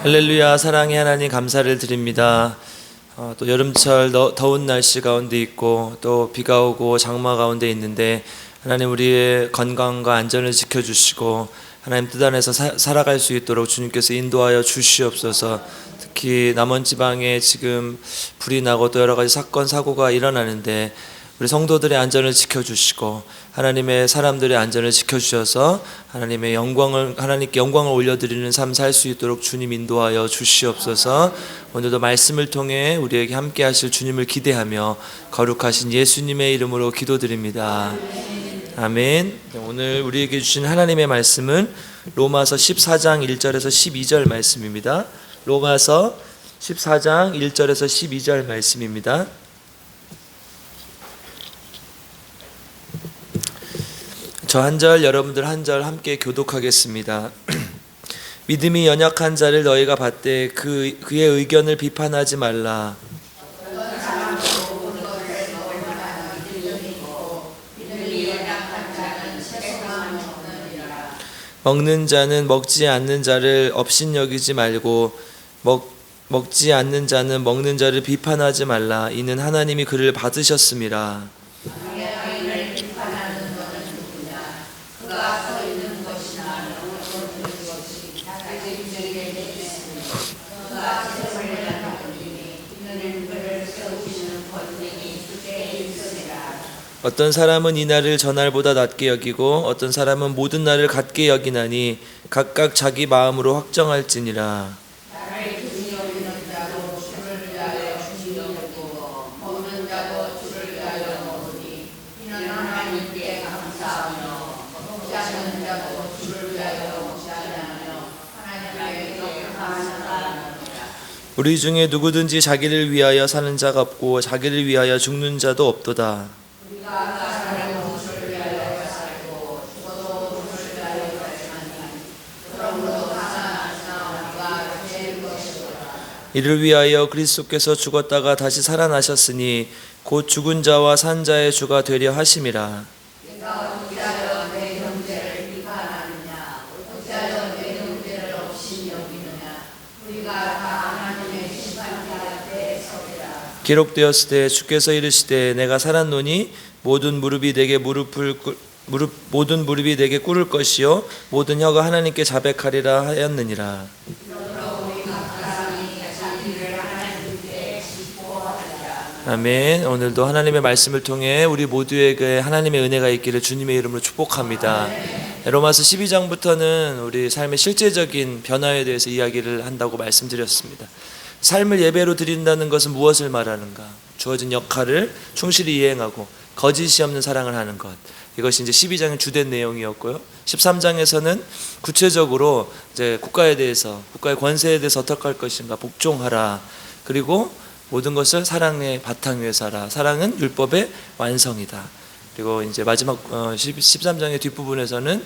할렐루야. 사랑의 하나님 감사를 드립니다. 또 여름철 더운 날씨 가운데 있고 또 비가 오고 장마 가운데 있는데 하나님 우리의 건강과 안전을 지켜주시고 하나님 뜻 안에서 살아갈 수 있도록 주님께서 인도하여 주시옵소서. 특히 남원지방에 지금 불이 나고 또 여러 가지 사건 사고가 일어나는데 우리 성도들의 안전을 지켜주시고 하나님의 사람들의 안전을 지켜주셔서 하나님의 영광을 하나님께 영광을 올려드리는 삶 살 수 있도록 주님 인도하여 주시옵소서. 오늘도 말씀을 통해 우리에게 함께 하실 주님을 기대하며 거룩하신 예수님의 이름으로 기도드립니다. 아멘. 오늘 우리에게 주신 하나님의 말씀은 로마서 14장 1절에서 12절 말씀입니다. 로마서 14장 1절에서 12절 말씀입니다. 저 한 절 여러분들 한 절 함께 교독하겠습니다. 믿음이 연약한 자를 너희가 받되 그의 의견을 비판하지 말라. 먹는 자는 먹지 않는 자를 업신여기지 말고 먹지 않는 자는 먹는 자를 비판하지 말라. 이는 하나님이 그를 받으셨음이라. 어떤 사람은 이 날을 저 날보다 낮게 여기고 어떤 사람은 모든 날을 같게 여기나니 각각 자기 마음으로 확정할지니라. 우리 중에 누구든지 자기를 위하여 사는 자가 없고 자기를 위하여 죽는 자도 없도다. 이를 위하여 그리스도께서 죽었다가 다시 살아나셨으니 곧 죽은 자와 산 자의 주가 되려 하심이라. 기록되었을 때 주께서 이르시되 내가 살았노니 모든 무릎이 내게 모든 무릎이 내게 꿇을 것이요 모든 혀가 하나님께 자백하리라 하였느니라. 아멘. 오늘도 하나님의 말씀을 통해 우리 모두에게 하나님의 은혜가 있기를 주님의 이름으로 축복합니다. 로마서 12장부터는 우리 삶의 실제적인 변화에 대해서 이야기를 한다고 말씀드렸습니다. 삶을 예배로 드린다는 것은 무엇을 말하는가? 주어진 역할을 충실히 이행하고 거짓이 없는 사랑을 하는 것. 이것이 이제 12장의 주된 내용이었고요. 13장에서는 구체적으로 이제 국가의 권세에 대해서 어떻게 할 것인가 복종하라. 그리고 모든 것을 사랑의 바탕 위에 살아. 사랑은 율법의 완성이다. 그리고 이제 마지막 13장의 뒷부분에서는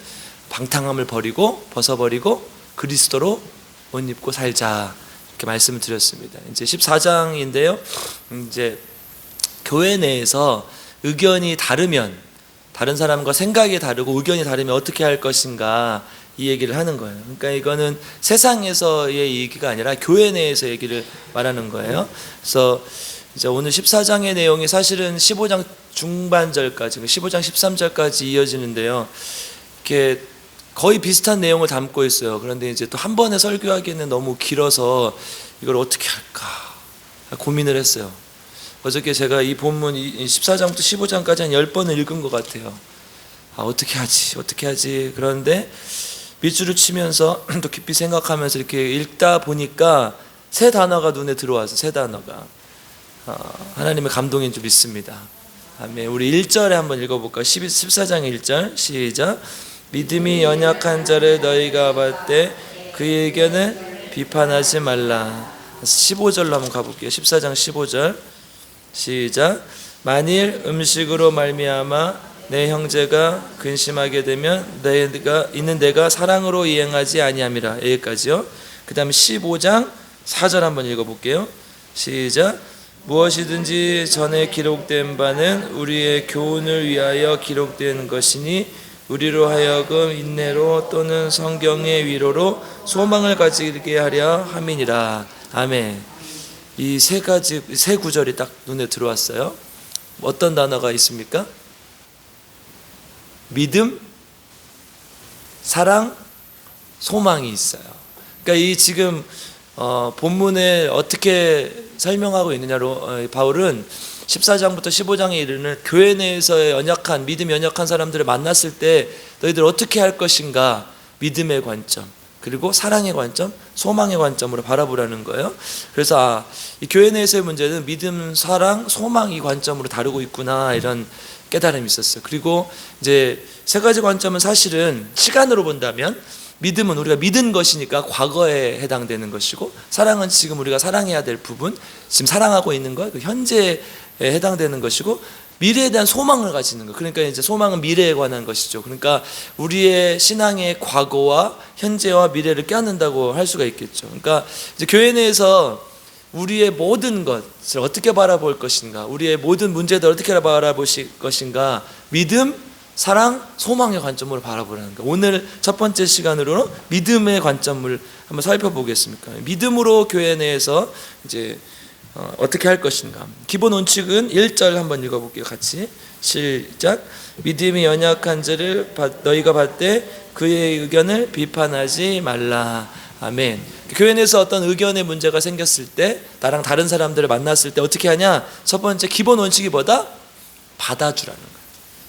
방탕함을 벗어버리고 그리스도로 옷 입고 살자. 이렇게 말씀을 드렸습니다. 이제 14장인데요. 이제 교회 내에서 의견이 다르면 다른 사람과 생각이 다르고 의견이 다르면 어떻게 할 것인가 이 얘기를 하는 거예요. 그러니까 이거는 세상에서의 얘기가 아니라 교회 내에서 얘기를 말하는 거예요. 그래서 이제 오늘 14장의 내용이 사실은 15장 중반절까지 15장 13절까지 이어지는데요. 이렇게 거의 비슷한 내용을 담고 있어요. 그런데 이제 또 한 번에 설교하기에는 너무 길어서 이걸 어떻게 할까 고민을 했어요. 어저께 제가 이 본문 14장부터 15장까지 한 10번을 읽은 것 같아요. 어떻게 하지 그런데 밑줄을 치면서 또 깊이 생각하면서 이렇게 읽다 보니까 세 단어가 눈에 들어와서 세 단어가 하나님의 감동이 좀 있습니다. 아멘. 우리 1절에 한번 읽어볼까요? 14장 1절 시작. 믿음이 연약한 자를 너희가 받되 그의 의견을 비판하지 말라. 15절로 한번 가볼게요. 14장 15절 시작. 만일 음식으로 말미암아 내 형제가 근심하게 되면 내가 사랑으로 이행하지 아니함이라. 여기까지요. 그 다음에 15장 4절 한번 읽어볼게요. 시작. 무엇이든지 전에 기록된 바는 우리의 교훈을 위하여 기록된 것이니 우리로 하여금 인내로 또는 성경의 위로로 소망을 가지게 하려 함이니라. 아멘. 이 세 가지, 세 구절이 딱 눈에 들어왔어요. 어떤 단어가 있습니까? 믿음, 사랑, 소망이 있어요. 그러니까 이 지금 본문에 어떻게 설명하고 있느냐로 바울은 14장부터 15장에 이르는 교회 내에서의 연약한, 믿음이 연약한 사람들을 만났을 때 너희들 어떻게 할 것인가, 믿음의 관점, 그리고 사랑의 관점, 소망의 관점으로 바라보라는 거예요. 그래서 이 교회 내에서의 문제는 믿음, 사랑, 소망 이 관점으로 다루고 있구나, 이런 깨달음이 있었어요. 그리고 이제 세 가지 관점은 사실은 시간으로 본다면 믿음은 우리가 믿은 것이니까 과거에 해당되는 것이고, 사랑은 지금 우리가 사랑해야 될 부분, 지금 사랑하고 있는 것, 그 현재에 해당되는 것이고, 미래에 대한 소망을 가지는 것, 그러니까 이제 소망은 미래에 관한 것이죠. 그러니까 우리의 신앙의 과거와 현재와 미래를 껴안는다고 할 수가 있겠죠. 그러니까 이제 교회 내에서 우리의 모든 것을 어떻게 바라볼 것인가, 우리의 모든 문제들을 어떻게 바라보실 것인가, 믿음, 사랑, 소망의 관점으로 바라보라는 거. 오늘 첫 번째 시간으로 믿음의 관점을 한번 살펴보겠습니다. 믿음으로 교회 내에서 이제 어떻게 할 것인가. 기본 원칙은 1절 한번 읽어볼게요. 같이 시작. 믿음이 연약한 자를 너희가 받되 그의 의견을 비판하지 말라. 아멘. 교회 내에서 어떤 의견의 문제가 생겼을 때, 나랑 다른 사람들을 만났을 때 어떻게 하냐. 첫 번째 기본 원칙이 뭐다? 받아주라는 거예요.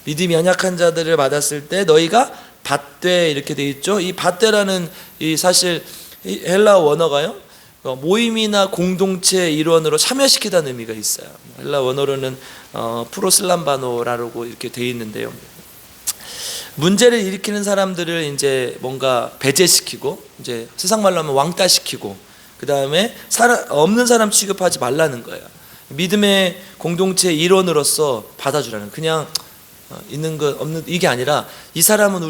믿음이 연약한 자들을 받았을 때 너희가 받되, 이렇게 돼 있죠. 이 받되라는 이 사실 헬라어 원어가요, 모임이나 공동체 일원으로 참여시키다는 의미가 있어요. 헬라 원어로는 프로슬람바노라고 이렇게 돼 있는데요. 문제를 일으키는 사람들을 이제 뭔가 배제시키고, 이제 세상 말로 하면 왕따시키고, 그 다음에 없는 사람 취급하지 말라는 거예요. 믿음의 공동체 일원으로서 받아주라는, 그냥 있는 것 없는 이게 아니라, 이 사람은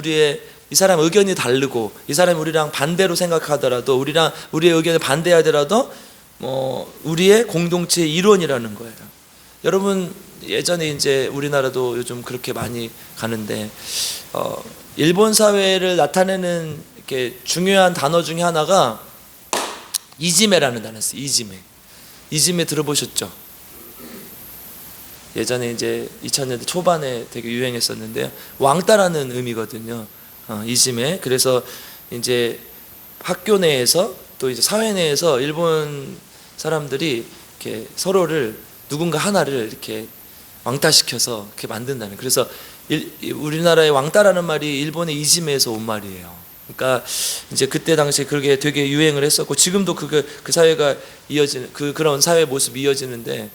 이 사람 의견이 다르고, 이 사람이 우리랑 반대로 생각하더라도, 우리의 의견을 반대하더라도 우리의 공동체의 일원이라는 거예요. 여러분, 예전에 이제 우리나라도 요즘 그렇게 많이 가는데, 일본 사회를 나타내는 이렇게 중요한 단어 중에 하나가 이지메라는 단어였어요. 이지메 들어보셨죠? 예전에 이제 2000년대 초반에 되게 유행했었는데요. 왕따라는 의미거든요. 이지메. 그래서 이제 학교 내에서 또 이제 사회 내에서 일본 사람들이 이렇게 서로를, 누군가 하나를 이렇게 왕따시켜서 이렇게 만든다는. 그래서 우리나라의 왕따라는 말이 일본의 이지메에서 온 말이에요. 그러니까 이제 그때 당시에 그게 되게 유행을 했었고, 지금도 그 사회가 이어지는, 그런 사회 모습이 이어지는데,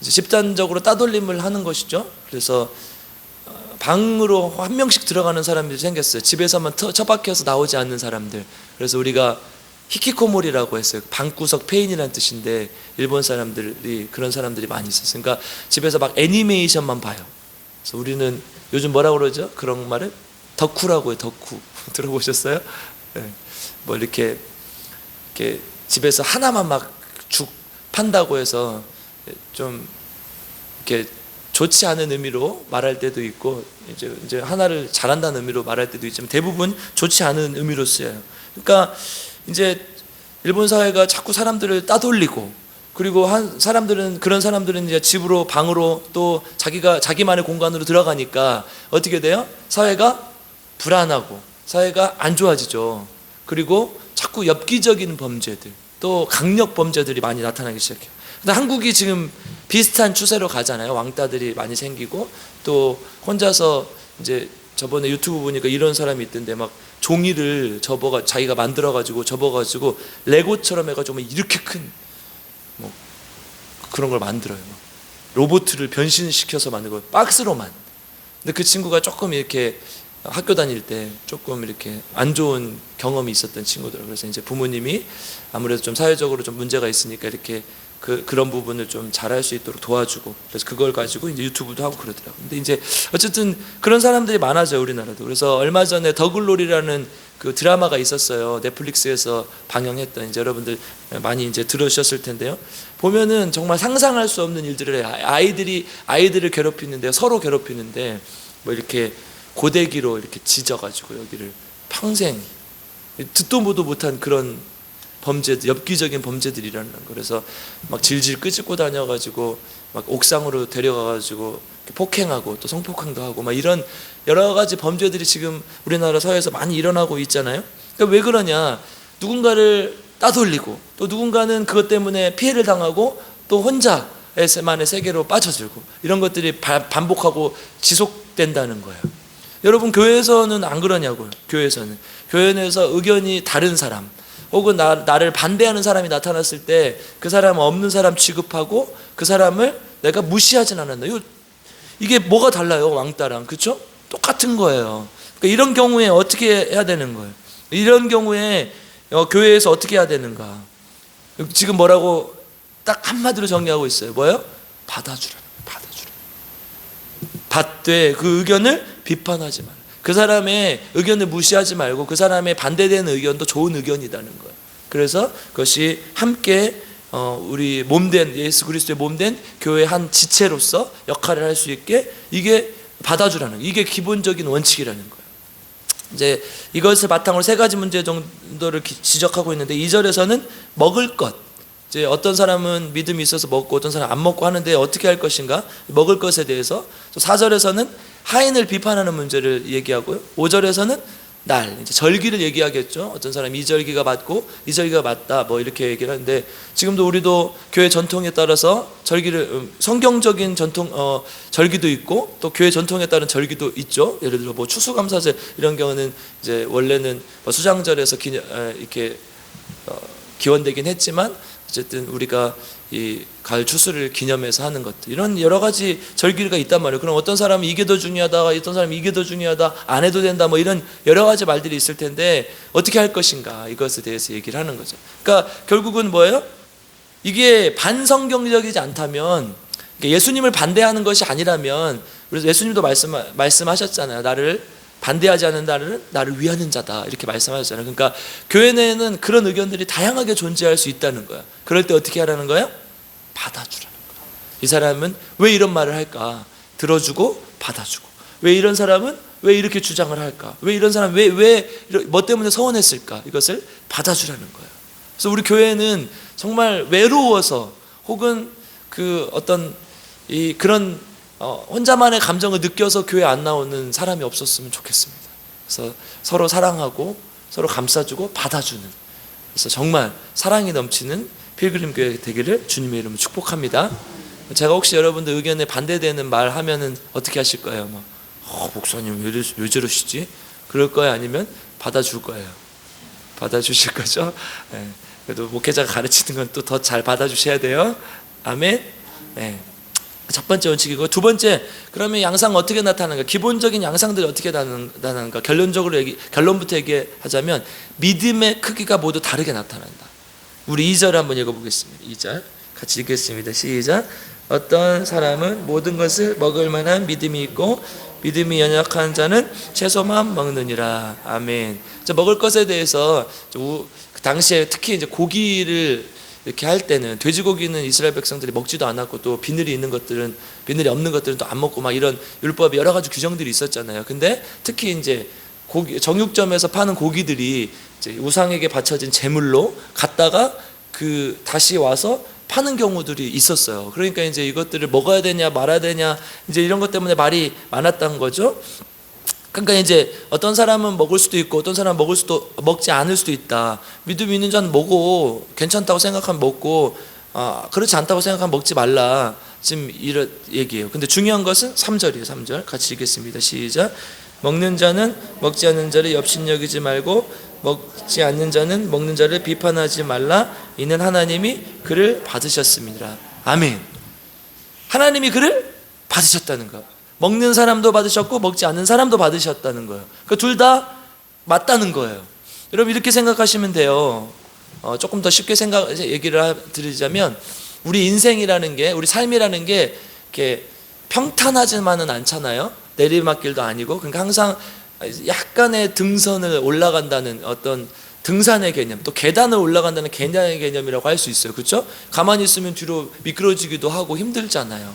이제 집단적으로 따돌림을 하는 것이죠. 그래서 방으로 한 명씩 들어가는 사람들이 생겼어요. 집에서만 처박혀서 나오지 않는 사람들. 그래서 우리가 히키코모리라고 했어요. 방구석 폐인이라는 뜻인데, 일본 사람들이 그런 사람들이 많이 있었어요. 그러니까 집에서 막 애니메이션만 봐요. 그래서 우리는 요즘 뭐라고 그러죠? 그런 말을 덕후라고 해요. 덕후. 들어보셨어요? 네. 뭐 이렇게 집에서 하나만 막 죽 판다고 해서 좀 이렇게 좋지 않은 의미로 말할 때도 있고, 이제 하나를 잘한다는 의미로 말할 때도 있지만 대부분 좋지 않은 의미로 쓰여요. 그러니까 이제 일본 사회가 자꾸 사람들을 따돌리고, 그리고 그런 사람들은 이제 집으로, 방으로, 또 자기만의 공간으로 들어가니까 어떻게 돼요? 사회가 불안하고 사회가 안 좋아지죠. 그리고 자꾸 엽기적인 범죄들, 또 강력 범죄들이 많이 나타나기 시작해요. 근데 한국이 지금 비슷한 추세로 가잖아요. 왕따들이 많이 생기고, 또 혼자서 이제 저번에 유튜브 보니까 이런 사람이 있던데, 막 종이를 자기가 만들어가지고 접어가지고 레고처럼 해가지고 이렇게 큰 뭐 그런 걸 만들어요. 로봇을 변신시켜서 만들고, 박스로만. 근데 그 친구가 조금 이렇게 학교 다닐 때 조금 이렇게 안 좋은 경험이 있었던 친구들. 그래서 이제 부모님이 아무래도 좀 사회적으로 좀 문제가 있으니까 이렇게 그런 부분을 좀 잘할 수 있도록 도와주고, 그래서 그걸 가지고 이제 유튜브도 하고 그러더라고요. 근데 이제 어쨌든 그런 사람들이 많아져요, 우리나라도. 그래서 얼마 전에 더글로리라는 그 드라마가 있었어요. 넷플릭스에서 방영했던. 이제 여러분들 많이 이제 들으셨을 텐데요. 보면은 정말 상상할 수 없는 일들을 해요. 아이들을 괴롭히는데, 서로 괴롭히는데, 뭐 이렇게 고데기로 이렇게 지져가지고 여기를 평생 듣도 보도 못한 그런 범죄들, 엽기적인 범죄들이 일어나는 거. 그래서 막 질질 끄집고 다녀가지고 막 옥상으로 데려가가지고 폭행하고 또 성폭행도 하고 막 이런 여러 가지 범죄들이 지금 우리나라 사회에서 많이 일어나고 있잖아요. 그러니까 왜 그러냐? 누군가를 따돌리고 또 누군가는 그것 때문에 피해를 당하고 또 혼자만의 세계로 빠져들고 이런 것들이 반복하고 지속된다는 거예요. 여러분 교회에서는 안 그러냐고요. 교회에서 의견이 다른 사람 혹은 나를 반대하는 사람이 나타났을 때 그 사람은 없는 사람 취급하고 그 사람을 내가 무시하진 않았나. 이게 뭐가 달라요? 왕따랑. 그렇죠? 똑같은 거예요. 그러니까 이런 경우에 어떻게 해야 되는 거예요? 이런 경우에 교회에서 어떻게 해야 되는가? 지금 뭐라고 딱 한마디로 정리하고 있어요. 뭐예요? 받아주라는 거예요. 받아주라. 받되 그 의견을 비판하지 말고 그 사람의 의견을 무시하지 말고 그 사람의 반대되는 의견도 좋은 의견이라는 거예요. 그래서 그것이 함께 우리 몸된 예수 그리스도의 몸된 교회의 한 지체로서 역할을 할 수 있게 이게 받아주라는 이게 기본적인 원칙이라는 거예요. 이제 이것을 바탕으로 세 가지 문제 정도를 지적하고 있는데 2절에서는 먹을 것 이제 어떤 사람은 믿음이 있어서 먹고 어떤 사람은 안 먹고 하는데 어떻게 할 것인가 먹을 것에 대해서 4절에서는 하인을 비판하는 문제를 얘기하고요 5절에서는 날 이제 절기를 얘기하겠죠. 어떤 사람이 이 절기가 맞고 이 절기가 맞다 뭐 이렇게 얘기를 하는데 지금도 우리도 교회 전통에 따라서 절기를 성경적인 전통 절기도 있고 또 교회 전통에 따른 절기도 있죠. 예를 들어 뭐 추수감사절 이런 경우는 이제 원래는 뭐 수장절에서 이렇게 기원되긴 했지만 어쨌든 우리가 이 가을 추수를 기념해서 하는 것들 이런 여러 가지 절기가 있단 말이에요. 그럼 어떤 사람은 이게 더 중요하다, 어떤 사람은 이게 더 중요하다, 안 해도 된다 뭐 이런 여러 가지 말들이 있을 텐데 어떻게 할 것인가 이것에 대해서 얘기를 하는 거죠. 그러니까 결국은 뭐예요? 이게 반성경적이지 않다면 예수님을 반대하는 것이 아니라면 그래서 예수님도 말씀하셨잖아요. 나를 반대하지 않는 나를 위하는 자다 이렇게 말씀하셨잖아요. 그러니까 교회 내에는 그런 의견들이 다양하게 존재할 수 있다는 거야. 그럴 때 어떻게 하라는 거야? 받아주라는 거야. 이 사람은 왜 이런 말을 할까? 들어주고 받아주고. 왜 이런 사람은 왜 이렇게 주장을 할까? 왜 이런 사람 뭐 때문에 서운했을까? 이것을 받아주라는 거야. 그래서 우리 교회는 정말 외로워서 혹은 그 어떤 그런 혼자만의 감정을 느껴서 교회 안 나오는 사람이 없었으면 좋겠습니다. 그래서 서로 사랑하고 서로 감싸주고 받아주는 그래서 정말 사랑이 넘치는 필그림 교회 되기를 주님의 이름으로 축복합니다. 제가 혹시 여러분들 의견에 반대되는 말 하면은 어떻게 하실 거예요? 목사님 왜 저러시지? 그럴 거예요? 아니면 받아줄 거예요? 받아주실 거죠? 네. 그래도 목회자가 가르치는 건 또 더 잘 받아주셔야 돼요. 아멘. 네. 첫 번째 원칙이고 두 번째 그러면 양상은 어떻게 나타나는가? 기본적인 양상들이 어떻게 나타나는가? 결론부터 얘기하자면 믿음의 크기가 모두 다르게 나타난다. 우리 2절 한번 읽어보겠습니다. 2절 같이 읽겠습니다. 시작. 어떤 사람은 모든 것을 먹을 만한 믿음이 있고 믿음이 연약한 자는 채소만 먹느니라. 아멘. 먹을 것에 대해서 그 당시에 특히 이제 고기를 이렇게 할 때는 돼지고기는 이스라엘 백성들이 먹지도 않았고 또 비늘이 없는 것들은 또 안 먹고 막 이런 율법이 여러 가지 규정들이 있었잖아요. 근데 특히 이제 정육점에서 파는 고기들이 이제 우상에게 바쳐진 제물로 갔다가 다시 와서 파는 경우들이 있었어요. 그러니까 이제 이것들을 먹어야 되냐 말아야 되냐 이제 이런 것 때문에 말이 많았던 거죠. 그러니까 이제 어떤 사람은 먹을 수도 있고 어떤 사람은 먹지 않을 수도 있다. 믿음이 있는 자는 먹고 괜찮다고 생각하면 먹고 그렇지 않다고 생각하면 먹지 말라. 지금 이런 얘기예요. 근데 중요한 것은 3절이에요. 3절 같이 읽겠습니다. 시작. 먹는 자는 먹지 않는 자를 업신여기지 말고 먹지 않는 자는 먹는 자를 비판하지 말라. 이는 하나님이 그를 받으셨습니다. 아멘. 하나님이 그를 받으셨다는 거. 먹는 사람도 받으셨고 먹지 않는 사람도 받으셨다는 거예요. 그 둘 다 맞다는 거예요. 여러분 이렇게 생각하시면 돼요. 조금 더 쉽게 얘기를 드리자면 우리 인생이라는 게 우리 삶이라는 게 이렇게 평탄하지만은 않잖아요. 내리막길도 아니고 그러니까 항상 약간의 등선을 올라간다는 어떤 등산의 개념, 또 계단을 올라간다는 계단의 개념이라고 할 수 있어요. 그렇죠? 가만히 있으면 뒤로 미끄러지기도 하고 힘들잖아요.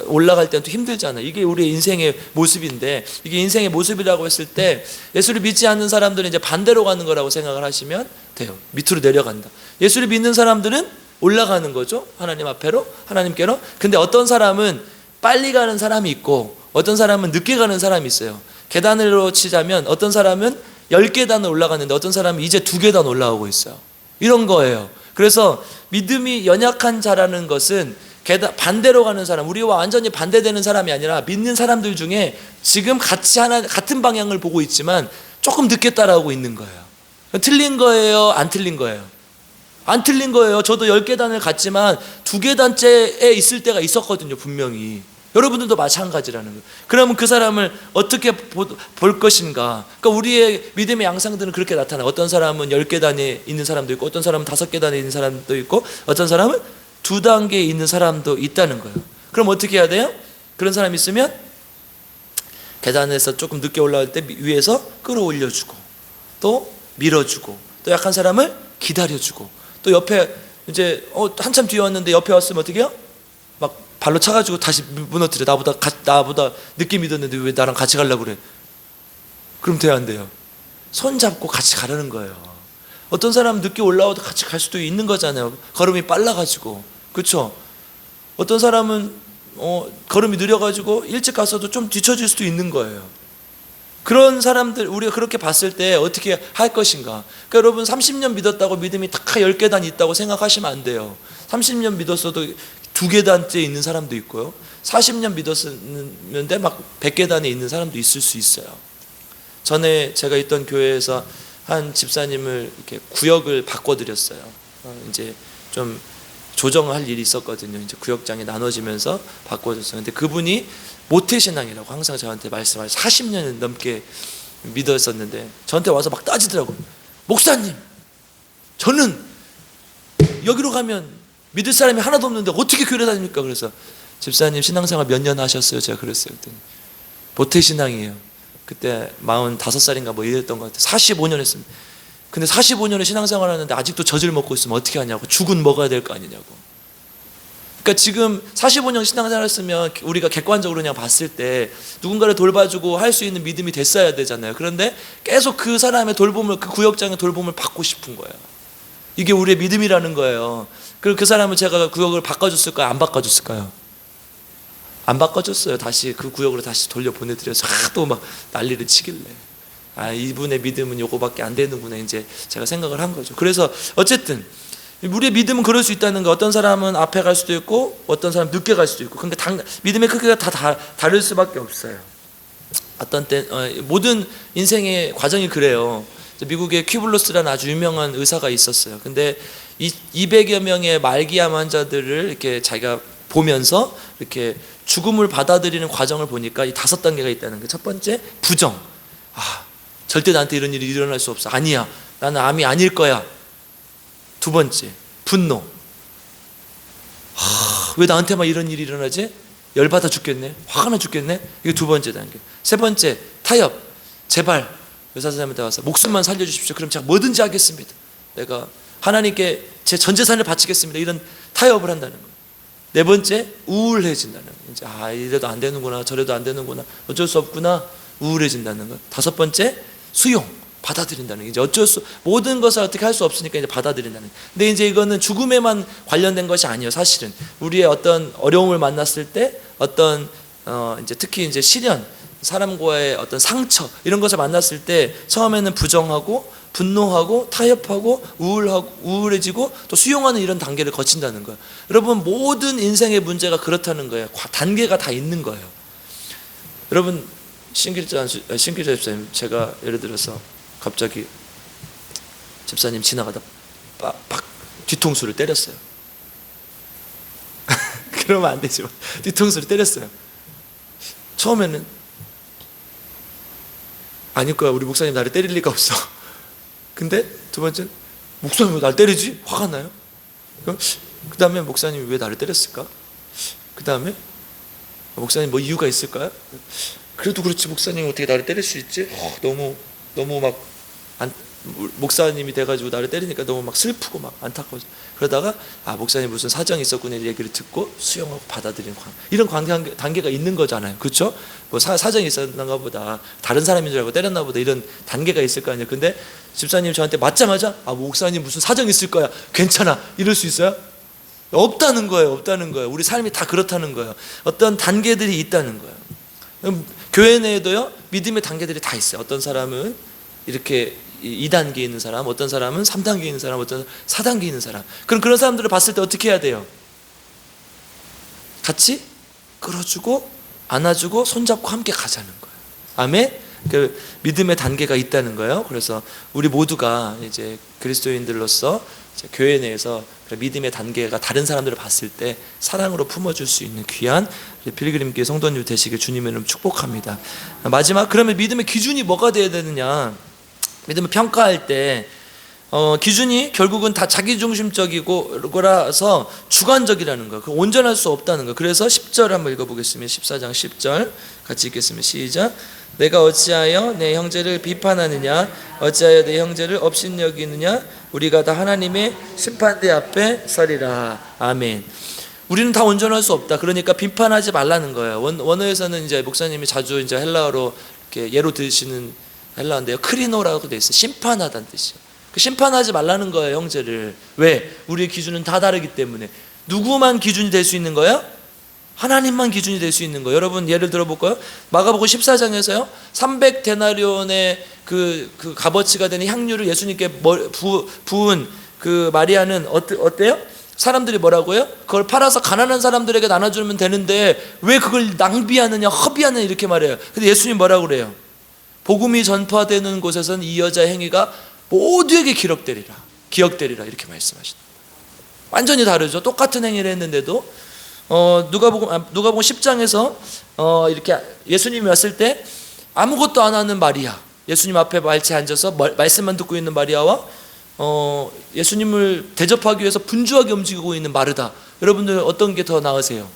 올라갈 때는 또 힘들잖아요. 이게 우리의 인생의 모습인데, 이게 인생의 모습이라고 했을 때 예수를 믿지 않는 사람들은 이제 반대로 가는 거라고 생각을 하시면 돼요. 밑으로 내려간다. 예수를 믿는 사람들은 올라가는 거죠. 하나님 앞에로, 하나님께로. 근데 어떤 사람은 빨리 가는 사람이 있고 어떤 사람은 늦게 가는 사람이 있어요. 계단으로 치자면 어떤 사람은 10계단을 올라갔는데 어떤 사람은 이제 2계단 올라오고 있어요. 이런 거예요. 그래서 믿음이 연약한 자라는 것은 반대로 가는 사람, 우리와 완전히 반대되는 사람이 아니라 믿는 사람들 중에 지금 같은 방향을 보고 있지만 조금 늦게 따라오고 있는 거예요. 틀린 거예요? 안 틀린 거예요? 안 틀린 거예요. 저도 10계단을 갔지만 2계단째에 있을 때가 있었거든요, 분명히. 여러분들도 마찬가지라는 거예요. 그러면 그 사람을 어떻게 볼 것인가? 그러니까 우리의 믿음의 양상들은 그렇게 나타나요. 어떤 사람은 10계단에 있는 사람도 있고 어떤 사람은 5계단에 있는 사람도 있고 어떤 사람은 2단계에 있는 사람도 있다는 거예요. 그럼 어떻게 해야 돼요? 그런 사람이 있으면 계단에서 조금 늦게 올라올 때 위에서 끌어올려주고 또 밀어주고 또 약한 사람을 기다려주고 또 옆에 이제 한참 뒤에 왔는데 옆에 왔으면 어떻게 해요? 막 발로 차가지고 다시 무너뜨려. 나보다 늦게 믿었는데 왜 나랑 같이 가려고 그래? 그럼 돼야 안 돼요? 손 잡고 같이 가라는 거예요. 어떤 사람은 늦게 올라와도 같이 갈 수도 있는 거잖아요. 걸음이 빨라가지고. 그렇죠? 어떤 사람은 걸음이 느려가지고 일찍 가서도 좀 뒤처질 수도 있는 거예요. 그런 사람들 우리가 그렇게 봤을 때 어떻게 할 것인가? 그러니까 여러분 30년 믿었다고 믿음이 다 10계단이 있다고 생각하시면 안 돼요. 30년 믿었어도 2계단째 있는 사람도 있고요. 40년 믿었는데 막 100계단에 있는 사람도 있을 수 있어요. 전에 제가 있던 교회에서 한 집사님을 이렇게 구역을 바꿔드렸어요. 이제 좀 조정할 일이 있었거든요. 이제 구역장이 나눠지면서 바꿔줬어요. 근데 그분이 모태신앙이라고 항상 저한테 말씀하셔서 40년 넘게 믿었었는데 저한테 와서 막 따지더라고요. 목사님, 저는 여기로 가면 믿을 사람이 하나도 없는데 어떻게 교회 다닙니까? 그래서 집사님 신앙생활 몇 년 하셨어요? 제가 그랬어요. 그랬더니 모태신앙이에요. 그때 45살인가 뭐 이랬던 것 같아요. 45년 했습니다. 근데 45년을 신앙생활 하는데 아직도 젖을 먹고 있으면 어떻게 하냐고. 죽은 먹어야 될 거 아니냐고. 그러니까 지금 45년 신앙생활 했으면 우리가 객관적으로 그냥 봤을 때 누군가를 돌봐주고 할 수 있는 믿음이 됐어야 되잖아요. 그런데 계속 그 사람의 돌봄을, 그 구역장의 돌봄을 받고 싶은 거예요. 이게 우리의 믿음이라는 거예요. 그 사람을 제가 구역을 바꿔줬을까요? 안 바꿔줬을까요? 안 바꿔줬어요. 다시 그 구역으로 다시 돌려보내드려서 또 막 난리를 치길래 이분의 믿음은 요거밖에 안 되는구나 이제 제가 생각을 한 거죠. 그래서 어쨌든 우리의 믿음은 그럴 수 있다는 거. 어떤 사람은 앞에 갈 수도 있고 어떤 사람은 늦게 갈 수도 있고. 그러니까 믿음의 크기가 다 다를 수밖에 없어요. 어떤 때 모든 인생의 과정이 그래요. 미국에 퀴블로스라는 아주 유명한 의사가 있었어요. 근데 200여 명의 말기암 환자들을 이렇게 자기가 보면서 이렇게 죽음을 받아들이는 과정을 보니까 이 5단계가 있다는 거예요. 첫 번째, 부정. 절대 나한테 이런 일이 일어날 수 없어. 아니야. 나는 암이 아닐 거야. 두 번째, 분노. 왜 나한테만 이런 일이 일어나지? 열받아 죽겠네. 화가 나 죽겠네. 이게 두 번째 단계. 세 번째, 타협. 제발 의사 선생님한테 와서 목숨만 살려주십시오. 그럼 제가 뭐든지 하겠습니다. 내가 하나님께 제 전 재산을 바치겠습니다. 이런 타협을 한다는 거예요. 네 번째, 우울해진다는 거예요. 이제 이래도 안 되는구나, 저래도 안 되는구나, 어쩔 수 없구나, 우울해진다는 거예요. 다섯 번째, 수용, 받아들인다는 게 이제 모든 것을 어떻게 할 수 없으니까 이제 받아들인다는 거예요. 근데 이제 이거는 죽음에만 관련된 것이 아니에요. 사실은 우리의 어떤 어려움을 만났을 때 어떤 이제 특히 이제 시련, 사람과의 어떤 상처 이런 것을 만났을 때 처음에는 부정하고 분노하고 타협하고 우울해지고 또 수용하는 이런 단계를 거친다는 거예요. 여러분 모든 인생의 문제가 그렇다는 거예요. 단계가 다 있는 거예요. 여러분 신길자 집사님, 제가 예를 들어서 갑자기 집사님 지나가다 빡 뒤통수를 때렸어요. 그러면 안 되지만 뒤통수를 때렸어요. 처음에는 아닐 거야, 우리 목사님 나를 때릴 리가 없어. 근데 두 번째는 목사님 왜 나를 때리지? 화가 나요. 그 다음에 목사님이 왜 나를 때렸을까? 그 다음에 목사님 뭐 이유가 있을까요? 그래도 그렇지 목사님 어떻게 나를 때릴 수 있지? 너무 막 목사님이 돼가지고 나를 때리니까 너무 막 슬프고 막 안타까워. 그러다가 목사님 무슨 사정이 있었구나 얘기를 듣고 수용하고 받아들이는 이런 단계가 있는 거잖아요. 그렇죠? 뭐 사정이 있었나 보다, 다른 사람인 줄 알고 때렸나 보다, 이런 단계가 있을 거 아니에요. 근데 집사님 저한테 맞자마자 목사님 무슨 사정이 있을 거야, 괜찮아, 이럴 수 있어요? 없다는 거예요. 없다는 거예요. 우리 삶이 다 그렇다는 거예요. 어떤 단계들이 있다는 거예요. 교회 내에도요, 믿음의 단계들이 다 있어요. 어떤 사람은 이렇게 2단계에 있는 사람, 어떤 사람은 3단계에 있는 사람, 어떤 사람은 4단계에 있는 사람. 그럼 그런 사람들을 봤을 때 어떻게 해야 돼요? 같이 끌어주고 안아주고 손잡고 함께 가자는 거예요. 아멘? 그 믿음의 단계가 있다는 거예요. 그래서 우리 모두가 이제 그리스도인들로서 이제 교회 내에서 믿음의 단계가 다른 사람들을 봤을 때 사랑으로 품어줄 수 있는 귀한 필그림교회 성도님 되시길 주님의 이름으로 축복합니다. 마지막, 그러면 믿음의 기준이 뭐가 돼야 되느냐? 믿음을 평가할 때 기준이 결국은 다 자기중심적이고라서 주관적이라는 거, 온전할 수 없다는 거. 그래서 10절 한번 읽어보겠습니다. 14장 10절 같이 읽겠습니다. 시작. 내가 어찌하여 내 형제를 비판하느냐, 어찌하여 내 형제를 업신여기느냐, 우리가 다 하나님의 심판대 앞에 서리라. 아멘. 우리는 다 온전할 수 없다. 그러니까 비판하지 말라는 거예요. 원어에서는 이제 목사님이 자주 이제 헬라어로 이렇게 예로 드시는 헬라어인데요, 크리노라고 돼 있어요. 심판하다는 뜻이에요. 그 심판하지 말라는 거예요, 형제를. 왜? 우리의 기준은 다 다르기 때문에. 누구만 기준이 될 수 있는 거예요? 하나님만 기준이 될 수 있는 거예요. 여러분 예를 들어볼까요? 마가복음 14장에서요 300데나리온의 그 값어치가 되는 향유를 예수님께 부은 그 마리아는 어때요? 사람들이 뭐라고요? 그걸 팔아서 가난한 사람들에게 나눠주면 되는데 왜 그걸 낭비하느냐, 허비하느냐, 이렇게 말해요. 근데 예수님 뭐라고 그래요? 복음이 전파되는 곳에서는 이 여자의 행위가 모두에게 기억되리라 이렇게 말씀하시다. 완전히 다르죠. 똑같은 행위를 했는데도 누가복음 10장에서 이렇게 예수님이 왔을 때 아무것도 안 하는 마리아, 예수님 앞에 말치에 앉아서 말씀만 듣고 있는 마리아와 예수님을 대접하기 위해서 분주하게 움직이고 있는 마르다. 여러분들 어떤 게 더 나으세요?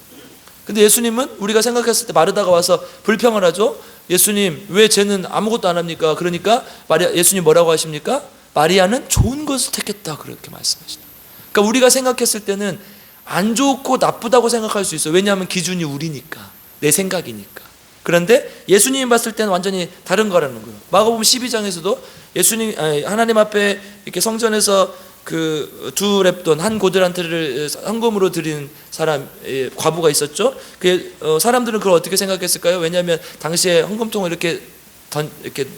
근데 예수님은 우리가 생각했을 때 마르다가 와서 불평을 하죠. 예수님 왜 쟤는 아무것도 안 합니까? 그러니까 예수님 뭐라고 하십니까? 마리아는 좋은 것을 택했다, 그렇게 말씀하시다. 그러니까 우리가 생각했을 때는 안 좋고 나쁘다고 생각할 수 있어요. 왜냐하면 기준이 우리니까, 내 생각이니까. 그런데 예수님이 봤을 때는 완전히 다른 거라는 거예요. 마가복음 12장에서도 하나님 앞에 이렇게 성전에서 그 두 렙돈 한 고드란트를 헌금으로 드린 사람, 과부가 있었죠. 사람들은 그걸 어떻게 생각했을까요? 왜냐하면 당시에 헌금통을 이렇게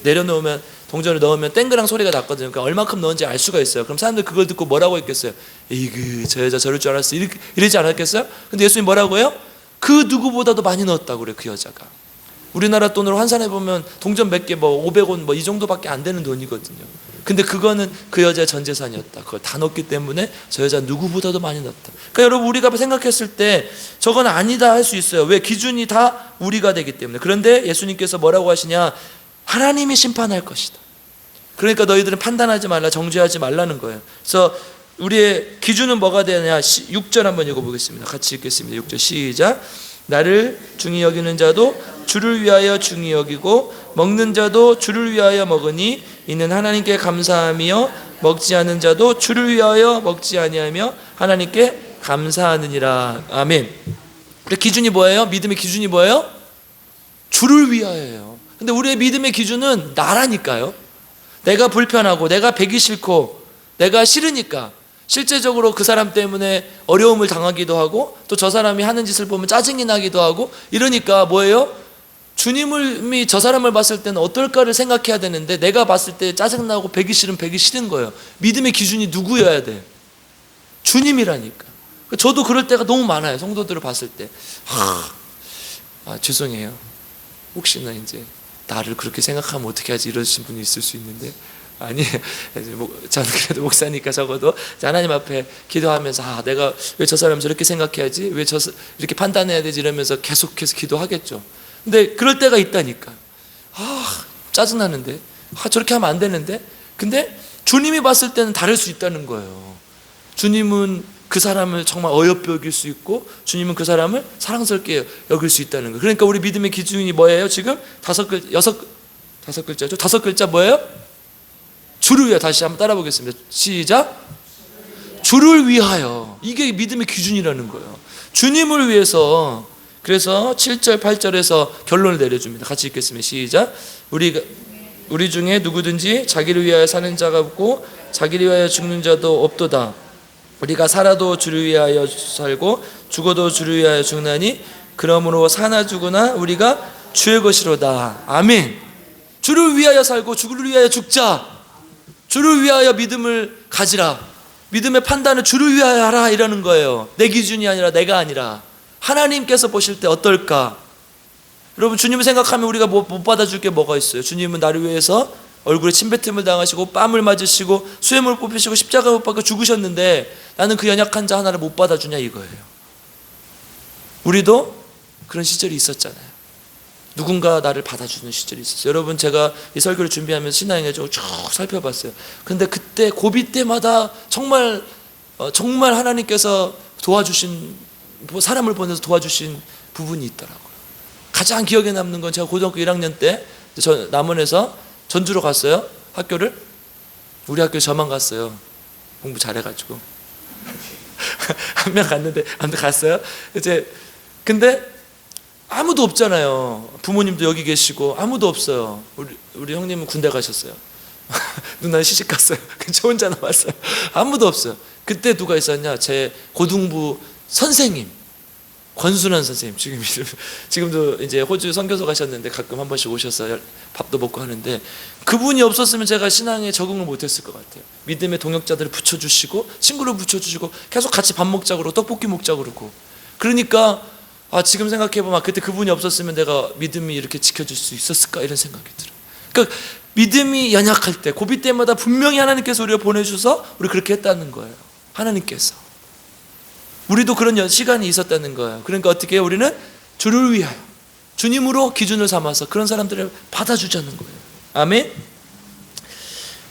내려놓으면, 동전을 넣으면 땡그랑 소리가 났거든요. 그러니까 얼마큼 넣은지 알 수가 있어요. 그럼 사람들 그걸 듣고 뭐라고 했겠어요? 이그 저 여자 저럴 줄 알았어, 이러지 않았겠어요? 근데 예수님 뭐라고 해요? 그 누구보다도 많이 넣었다고 그래요. 그 여자가. 우리나라 돈으로 환산해 보면 동전 몇 개, 500원 이 정도밖에 안 되는 돈이거든요. 근데 그거는 그 여자의 전 재산이었다. 그걸 다 넣었기 때문에 저 여자 누구보다도 많이 넣었다. 그러니까 여러분 우리가 생각했을 때 저건 아니다 할 수 있어요. 왜? 기준이 다 우리가 되기 때문에. 그런데 예수님께서 뭐라고 하시냐? 하나님이 심판할 것이다. 그러니까 너희들은 판단하지 말라, 정죄하지 말라는 거예요. 그래서 우리의 기준은 뭐가 되냐? 6절 한번 읽어보겠습니다. 같이 읽겠습니다. 6절 시작. 나를 중히 여기는 자도 주를 위하여 중히 여기고 먹는 자도 주를 위하여 먹으니 이는 하나님께 감사하며 먹지 않는 자도 주를 위하여 먹지 아니하며 하나님께 감사하느니라. 아멘. 기준이 뭐예요? 믿음의 기준이 뭐예요? 주를 위하여예요. 근데 우리의 믿음의 기준은 나라니까요. 내가 불편하고 내가 배기 싫고 내가 싫으니까 실제적으로 그 사람 때문에 어려움을 당하기도 하고 또 저 사람이 하는 짓을 보면 짜증이 나기도 하고 이러니까 뭐예요? 주님이 저 사람을 봤을 때는 어떨까를 생각해야 되는데 내가 봤을 때 짜증나고 배기 싫은 거예요. 믿음의 기준이 누구여야 돼? 주님이라니까. 저도 그럴 때가 너무 많아요. 성도들을 봤을 때 죄송해요. 혹시나 이제 나를 그렇게 생각하면 어떻게 하지 이러신 분이 있을 수 있는데 아니에요. 저는 그래도 목사니까 적어도 하나님 앞에 기도하면서 내가 왜 저 사람 저렇게 생각해야지, 왜 이렇게 판단해야 되지 이러면서 계속해서 기도하겠죠. 근데 그럴 때가 있다니까. 짜증나는데 저렇게 하면 안 되는데. 근데 주님이 봤을 때는 다를 수 있다는 거예요. 주님은 그 사람을 정말 어여삐 여길 수 있고 주님은 그 사람을 사랑스럽게 여길 수 있다는 거예요. 그러니까 우리 믿음의 기준이 뭐예요? 지금 5글자죠? 5글자 뭐예요? 주를 위하여. 다시 한번 따라 보겠습니다. 시작. 주를 위하여. 이게 믿음의 기준이라는 거예요. 주님을 위해서. 그래서 7절 8절에서 결론을 내려줍니다. 같이 읽겠습니다. 시작. 우리 중에 누구든지 자기를 위하여 사는 자가 없고 자기를 위하여 죽는 자도 없도다. 우리가 살아도 주를 위하여 살고 죽어도 주를 위하여 죽나니 그러므로 사나 죽으나 우리가 주의 것이로다. 아멘. 주를 위하여 살고 주를 위하여 죽자. 주를 위하여 믿음을 가지라. 믿음의 판단을 주를 위하여 하라 이라는 거예요. 내 기준이 아니라 내가 아니라 하나님께서 보실 때 어떨까? 여러분, 주님을 생각하면 우리가 못 받아줄 게 뭐가 있어요? 주님은 나를 위해서 얼굴에 침뱉음을 당하시고 뺨을 맞으시고 수염을 뽑히시고 십자가 못 박혀 죽으셨는데 나는 그 연약한 자 하나를 못 받아주냐 이거예요. 우리도 그런 시절이 있었잖아요. 누군가 나를 받아주는 시절이 있었어요. 여러분, 제가 이 설교를 준비하면서 신앙의 쭉 살펴봤어요. 근데 그때 고비 때마다 정말 하나님께서 도와주신, 사람을 보내서 도와주신 부분이 있더라고요. 가장 기억에 남는 건 제가 고등학교 1학년 때 저 남원에서 전주로 갔어요. 학교를. 우리 학교 저만 갔어요. 공부 잘해가지고 한 명 갔는데 아무튼 갔어요. 이제 근데 아무도 없잖아요. 부모님도 여기 계시고 아무도 없어요. 우리 형님은 군대 가셨어요. 누나는 시집 갔어요. 저 혼자 남았어요. 아무도 없어요. 그때 누가 있었냐? 제 고등부 선생님, 권순환 선생님. 지금도 이제 호주 선교소 가셨는데 가끔 한 번씩 오셔서 밥도 먹고 하는데, 그분이 없었으면 제가 신앙에 적응을 못했을 것 같아요. 믿음의 동역자들을 붙여주시고 친구를 붙여주시고 계속 같이 밥 먹자고 그러고 떡볶이 먹자고 그러고. 그러니까 지금 생각해보면 그때 그분이 없었으면 내가 믿음이 이렇게 지켜질 수 있었을까 이런 생각이 들어요. 그러니까 믿음이 연약할 때, 고비 때마다 분명히 하나님께서 우리가 보내주셔서 우리 그렇게 했다는 거예요. 하나님께서. 우리도 그런 시간이 있었다는 거예요. 그러니까 어떻게 해요? 우리는 주를 위하여 주님으로 기준을 삼아서 그런 사람들을 받아주자는 거예요. 아멘.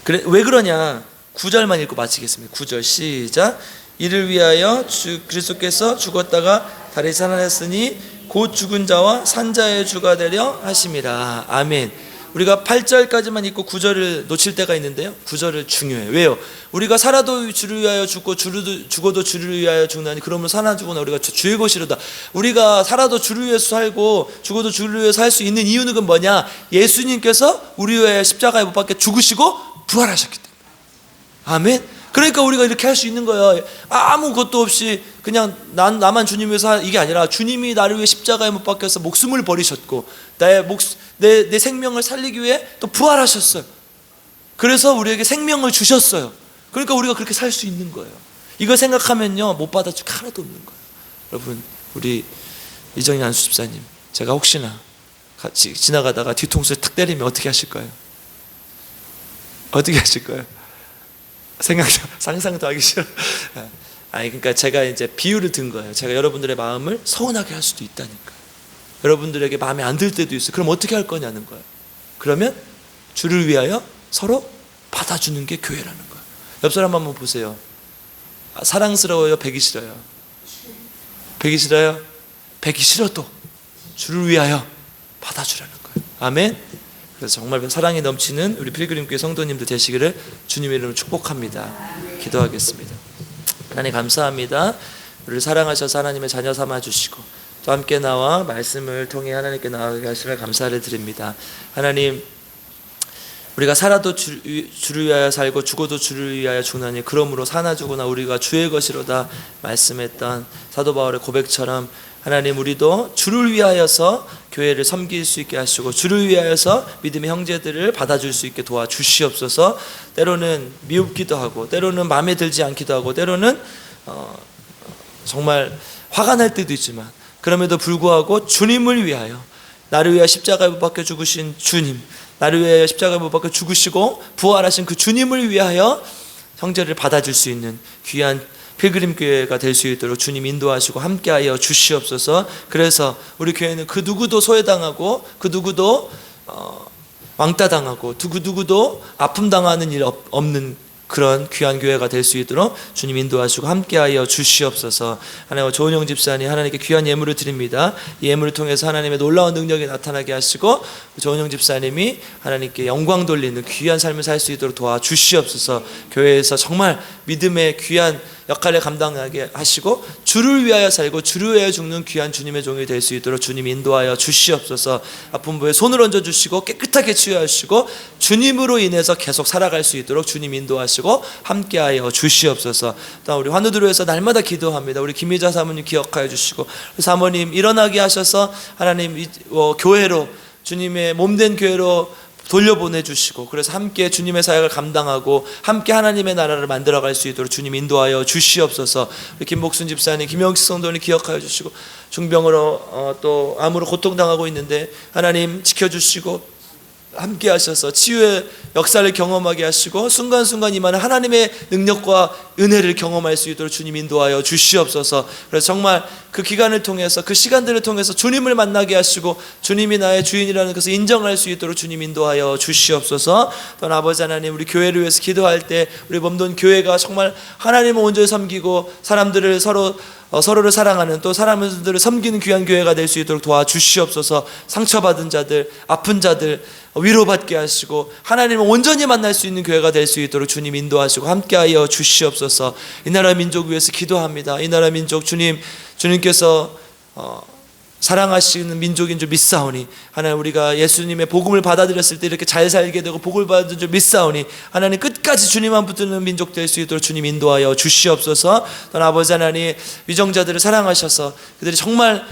그래, 왜 그러냐? 9절만 읽고 마치겠습니다. 9절 시작. 이를 위하여 그리스도께서 죽었다가 다시 살아났으니 곧 죽은 자와 산 자의 주가 되려 하심이라. 아멘. 우리가 8절까지만 읽고 9절을 놓칠 때가 있는데요, 9절은 중요해요. 왜요? 우리가 살아도 주를 위하여 죽고 죽어도 주를 위하여 죽나니 그러면 사나 죽으나 우리가 주의 것이로다. 우리가 살아도 주를 위해서 살고 죽어도 주를 위해서 살 수 있는 이유는 뭐냐? 예수님께서 우리 위해 십자가에 못 박혀 죽으시고 부활하셨기 때문에. 아멘. 그러니까 우리가 이렇게 할 수 있는 거예요. 아무것도 없이 그냥 나만 주님 위해서 이게 아니라 주님이 나를 위해 십자가에 못 박혀서 목숨을 버리셨고 내 생명을 살리기 위해 또 부활하셨어요. 그래서 우리에게 생명을 주셨어요. 그러니까 우리가 그렇게 살 수 있는 거예요. 이거 생각하면요, 못 받아줄 게 하나도 없는 거예요. 여러분, 우리 이정희 안수 집사님, 제가 혹시나 같이 지나가다가 뒤통수에 탁 때리면 어떻게 하실 거예요? 어떻게 하실 거예요? 상상도 하기 싫어. 그러니까 제가 이제 비유를 든 거예요. 제가 여러분들의 마음을 서운하게 할 수도 있다니까. 여러분들에게 마음에 안 들 때도 있어요. 그럼 어떻게 할 거냐는 거예요. 그러면 주를 위하여 서로 받아주는 게 교회라는 거예요. 옆 사람 한번 보세요. 사랑스러워요? 배기 싫어요? 배기 싫어요? 배기 싫어도 주를 위하여 받아주라는 거예요. 아멘. 그래서 정말 사랑이 넘치는 우리 필그림교회 성도님들 되시기를 주님의 이름으로 축복합니다. 기도하겠습니다. 하나님 감사합니다. 우리를 사랑하셔서 하나님의 자녀 삼아주시고 또 함께 나와 말씀을 통해 하나님께 나아가게 하시며 감사를 드립니다. 하나님, 우리가 살아도 주를 위하여 살고 죽어도 주를 위하여 죽나니 그러므로 사나 죽으나 우리가 주의 것이로다 말씀했던 사도 바울의 고백처럼 하나님, 우리도 주를 위하여서 교회를 섬길 수 있게 하시고 주를 위하여서 믿음의 형제들을 받아줄 수 있게 도와주시옵소서. 때로는 미흡기도 하고 때로는 마음에 들지 않기도 하고 때로는 정말 화가 날 때도 있지만 그럼에도 불구하고 주님을 위하여, 나를 위하여 십자가에 못 박혀 죽으신 주님, 나를 위하여 십자가에 못 박혀 죽으시고 부활하신 그 주님을 위하여 형제를 받아줄 수 있는 귀한 필그림교회가 될 수 있도록 주님 인도하시고 함께하여 주시옵소서. 그래서 우리 교회는 그 누구도 소외당하고 그 누구도 왕따당하고 그 누구도 아픔당하는 일 없는 그런 귀한 교회가 될 수 있도록 주님 인도하시고 함께하여 주시옵소서. 하나님, 조은영 집사님 하나님께 귀한 예물을 드립니다. 이 예물을 통해서 하나님의 놀라운 능력이 나타나게 하시고 조은영 집사님이 하나님께 영광 돌리는 귀한 삶을 살 수 있도록 도와주시옵소서. 교회에서 정말 믿음의 귀한 역할을 감당하게 하시고 주를 위하여 살고 주를 위하여 죽는 귀한 주님의 종이 될 수 있도록 주님 인도하여 주시옵소서. 아픈 부에 손을 얹어주시고 깨끗하게 치유하시고 주님으로 인해서 계속 살아갈 수 있도록 주님 인도하시고 함께하여 주시옵소서. 또 우리 환우들을 위해서 날마다 기도합니다. 우리 김희자 사모님 기억하여 주시고 사모님 일어나게 하셔서 하나님 교회로 주님의 몸된 교회로 돌려보내주시고 그래서 함께 주님의 사역을 감당하고 함께 하나님의 나라를 만들어갈 수 있도록 주님 인도하여 주시옵소서. 우리 김복순 집사님, 김영식 성도님 기억하여 주시고 중병으로 또 암으로 고통당하고 있는데 하나님 지켜주시고 함께 하셔서 치유의 역사를 경험하게 하시고 순간순간 임하는 하나님의 능력과 은혜를 경험할 수 있도록 주님 인도하여 주시옵소서. 그래서 정말 그 기간을 통해서 그 시간들을 통해서 주님을 만나게 하시고 주님이 나의 주인이라는 것을 인정할 수 있도록 주님 인도하여 주시옵소서. 또한 아버지 하나님, 우리 교회를 위해서 기도할 때 우리 몸돈 교회가 정말 하나님을 온전히 섬기고 사람들을 서로를 사랑하는 또 사람들을 섬기는 귀한 교회가 될 수 있도록 도와주시옵소서. 상처받은 자들, 아픈 자들 위로받게 하시고 하나님을 온전히 만날 수 있는 교회가 될 수 있도록 주님 인도하시고 함께하여 주시옵소서. 이 나라 민족 위해서 기도합니다. 이 나라 민족 주님께서 사랑하시는 민족인 줄 믿사오니 하나님, 우리가 예수님의 복음을 받아들였을 때 이렇게 잘 살게 되고 복을 받은 줄 믿사오니 하나님 끝까지 주님만 붙드는 민족 될 수 있도록 주님 인도하여 주시옵소서. 또한 아버지 하나님, 위정자들을 사랑하셔서 그들이 정말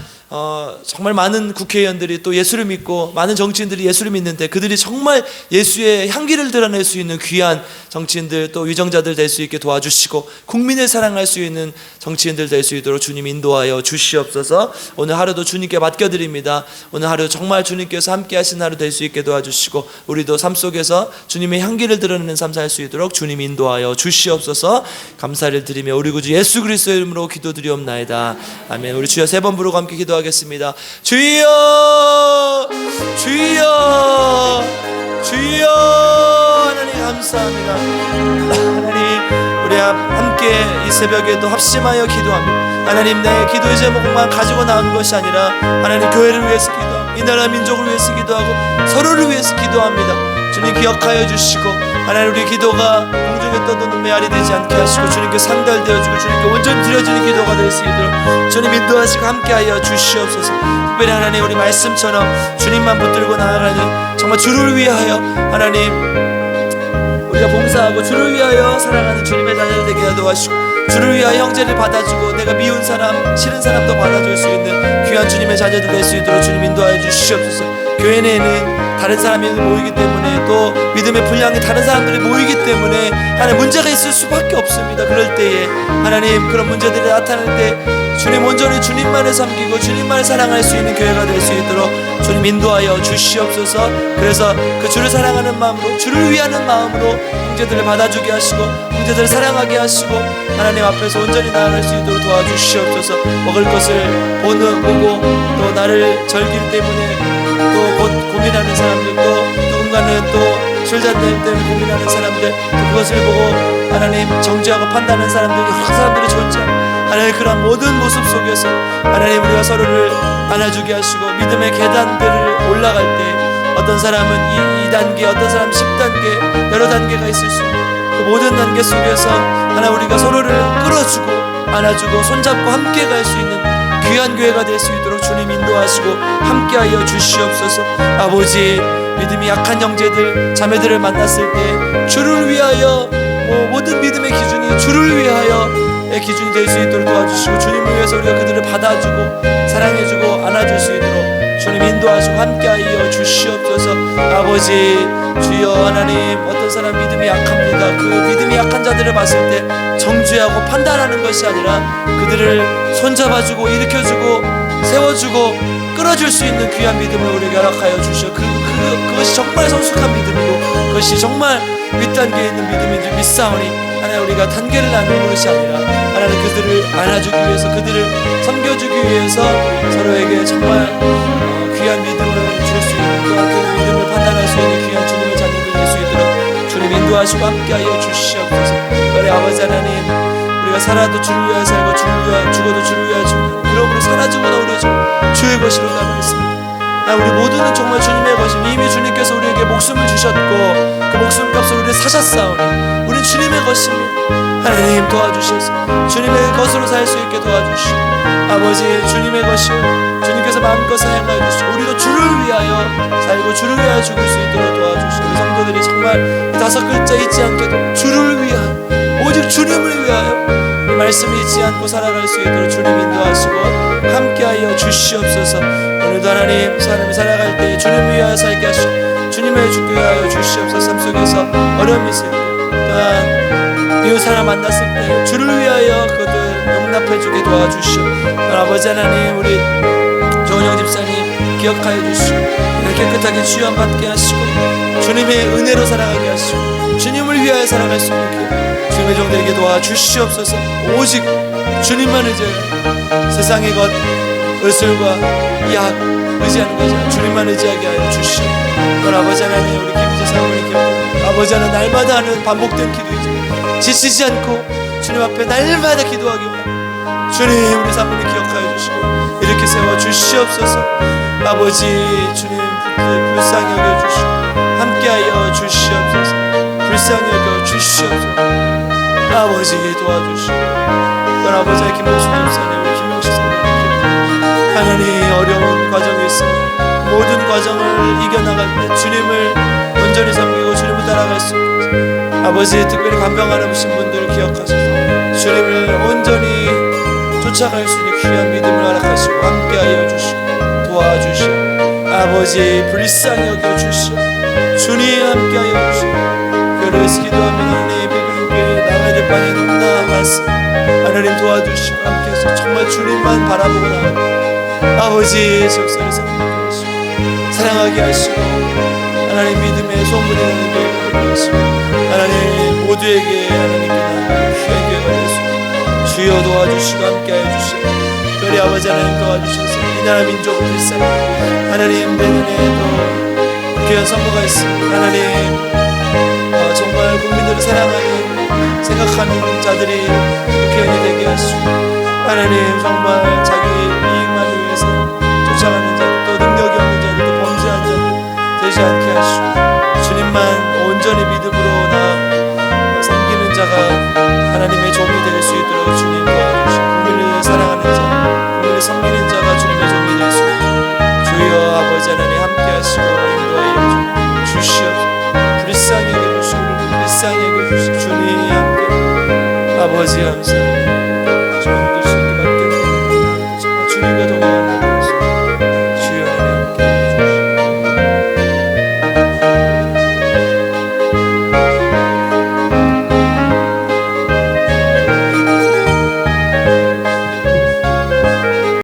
많은 국회의원들이 또 예수를 믿고 많은 정치인들이 예수를 믿는데 그들이 정말 예수의 향기를 드러낼 수 있는 귀한 정치인들 또 위정자들 될 수 있게 도와주시고 국민을 사랑할 수 있는 정치인들 될 수 있도록 주님 인도하여 주시옵소서. 오늘 하루도 주님께 맡겨드립니다. 오늘 하루 정말 주님께서 함께 하신 하루 될 수 있게 도와주시고 우리도 삶 속에서 주님의 향기를 드러내는 삶 살 수 있도록 주님 인도하여 주시옵소서. 감사를 드리며 우리 구주 예수 그리스도의 이름으로 기도드리옵나이다. 아멘. 우리 주여 세 번 부르고 함께 기도하겠습니다. 주여, 주여, 주여. 하나님 감사합니다. 하나님, 우리 함께 이 새벽에 또 합심하여 기도합니다. 하나님, 내 기도의 제목만 가지고 나온 것이 아니라 하나님 교회를 위해서 기도하고 이 나라 민족을 위해서 기도하고 서로를 위해서 기도합니다. 주님 기억하여 주시고 하나님, 우리 기도가 공중에 떠도는 메아리 되지 않게 하시고 주님께 상달되어지고 주님께 온전히 드려지는 기도가 될 수 있도록 주님 인도하시고 함께하여 주시옵소서. 특별히 하나님, 우리 말씀처럼 주님만 붙들고 나아가는 정말 주를 위하여 하나님 우리가 봉사하고 주를 위하여 살아가는 주님의 자녀들 되게 도와주시고 주를 위하여 형제를 받아주고 내가 미운 사람 싫은 사람도 받아줄 수 있는 귀한 주님의 자녀들 될 수 있도록 주님 인도하여 주시옵소서. 교회 내에는 다른 사람이 모이기 때문에 또 믿음의 분량이 다른 사람들이 모이기 때문에 하나님 문제가 있을 수밖에 없습니다. 그럴 때에 하나님 그런 문제들이 나타날 때 주님 온전히 주님만을 섬기고 주님만을 사랑할 수 있는 교회가 될 수 있도록 주님 인도하여 주시옵소서. 그래서 그 주를 사랑하는 마음으로 주를 위하는 마음으로 형제들을 받아주게 하시고 형제들을 사랑하게 하시고 하나님 앞에서 온전히 나아갈 수 있도록 도와주시옵소서. 먹을 것을 보고 또 나를 절길 때문에 또 고민하는 사람들, 또 누군가는 또 술잔들 때문에 고민하는 사람들, 또 그것을 보고 하나님 정죄하고 판단하는 사람들, 여러 사람들이 존재합니다. 하나님, 그런 모든 모습 속에서 하나님 우리가 서로를 안아주게 하시고 믿음의 계단들을 올라갈 때 어떤 사람은 2단계, 어떤 사람은 10단계, 여러 단계가 있을 수 있는 그 모든 단계 속에서 하나님 우리가 서로를 끌어주고 안아주고 손잡고 함께 갈 수 있는 귀한 교회가 될 수 있도록 주님 인도하시고 함께하여 주시옵소서. 아버지, 믿음이 약한 형제들 자매들을 만났을 때 주를 위하여 모든 믿음의 기준이 주를 위하여의 기준이 될 수 있도록 도와주시고 주님을 위해서 우리가 그들을 받아주고 사랑해주고 안아줄 수 있도록 주님 인도하시고 함께하여 주시옵소서. 아버지, 주여 하나님, 어떤 사람 믿음이 약합니다. 그 믿음이 약한 자들을 봤을 때 정죄하고 판단하는 것이 아니라 그들을 손잡아주고 일으켜주고 세워주고 끌어줄 수 있는 귀한 믿음을 우리에게 허락하여 주시오. 그것이 정말 성숙한 믿음이고 그것이 정말 윗단계에 있는 믿음인 줄 믿사오니 하나님, 우리가 단계를 나누는 것이 아니라 하나님 그들을 안아주기 위해서 그들을 섬겨주기 위해서 서로에게 정말 귀한 믿음을 줄 수 있는 그 믿음을 판단할 수 있는 귀한 주님의 자녀들 될 수 있도록 주님 인도 인도하시고 함께하여 주시옵소서. 우리 아버지 하나님, 우리가 살아도 주를 위하여 살고 주를 위하여 죽어도 주를 위하여 죽는 그러므로 살아 죽어도 우리 주의 것이로 남아있습니다. 우리 모두는 정말 주님의 것임. 이미 주님께서 우리에게 목숨을 주셨고 그 목숨값을 우리를 사셨사오니 우리는 주님의 것입니다. 하나님 도와주셔서 주님의 것으로 살 수 있게 도와주시고, 아버지 주님의 것이요 주님께서 마음껏 사용하여 주시고 우리도 주를 위하여 살고 주를 위하여 죽을 수 있도록 도와주시고, 우리 성도들이 정말 이 5글자 잊지 않게도 주를 위하여 오직 주님을 위하여 이 말씀을 잊지 않고 살아갈 수 있도록 주님 인도하시고 함께하여 주시옵소서. 오늘도 하나님 사람이 살아갈 때 주님을 위하여 살게 하시고 주님을 죽게 하여 주시옵소서. 삶 속에서 어려움이 있을 때 또한 이웃 사람 만났을 때 주를 위하여 그것을 용납해주게 도와주시오. 아버지 하나님, 우리 조은영 집사님 기억하여 주시고 깨끗하게 취함받게 하시고 주님의 은혜로 살아가게 하시고 주님을 위하여 살아갈 수 있게 주님의 종들에게 도와주시옵소서. 오직 주님만 의지하여 세상의 것 의술과 약 의지하는 것이 아니라 주님만 의지하게 하여 주시오. 아버지 하나님, 우리 김희재 사모님 기억합니다. 아버지 하나님, 날마다 하는 반복된 기도이죠. 지치지 않고 주님 앞에 날마다 기도하기 원합니다. 주님, 우리 사모님 기억하여 주시고 이렇게 세워 주시옵소서. 아버지 주님, 불쌍히 여겨주시고 함께하여 주시옵소서. 불쌍히 여겨주시옵소서. 아버지 도와주시고, 아버지의 김복수 집사님, 우리 김명식 선생님 하나님, 어려운 과정이 있습니다. 모든 과정을 이겨나갈 때 주님을 온전히 섬기고 주님을 따라갈 수 있게 아버지, 특별히 간병하신 분들을 기억하셔서 주님을 온전히 쫓아갈 수 있는 귀한 믿음을 허락하시고 함께하여 주시고 도와주시오. 아버지 불쌍히 여겨주시오. 주님 함께하여 주시오. 그래서 기도하면 하나님 비그림교회 나가야 될 바에 너무나 많습니다. 하나님 도와주시고 함께해서 정말 주님만 바라보고 나가고 아버지 적성에 사랑하게 하시고 사랑하게 하시고 하나님 믿음의 소문이 나는 교회가 되시고 하나님 모두에게 하나님께 나는 귀한 교회가 되시고 주여 도와주시고 함께하여 주시고 우리 아버지 하나님 도와주셔서 이 나라 민족 불쌍히 하나님 내년에도 귀한 선거가 있습니다. 하나님 정말 국민들을 사랑하는 생각하는 자들이 국회의원이 되게 하시고 하나님 정말 자기 이익만을 위해서 쫓아가는 자들 또 능력이 없는 자들도 범죄한 자들 되지 않게 하시고 주님만 온전히 믿음으로 섬기는 자가 하나님의 종이 될 수 있도록 주님 도와주시고 국민을 사랑하는 자 국민을 섬기는 자가 주님의 종이 될 수 있도록 주여 아버지 하나님 함께 하시고 인도하여 주시옵소서. 불쌍히 여겨주시고 불쌍히 여겨주시고 주님 함께 아버지 감사합니다.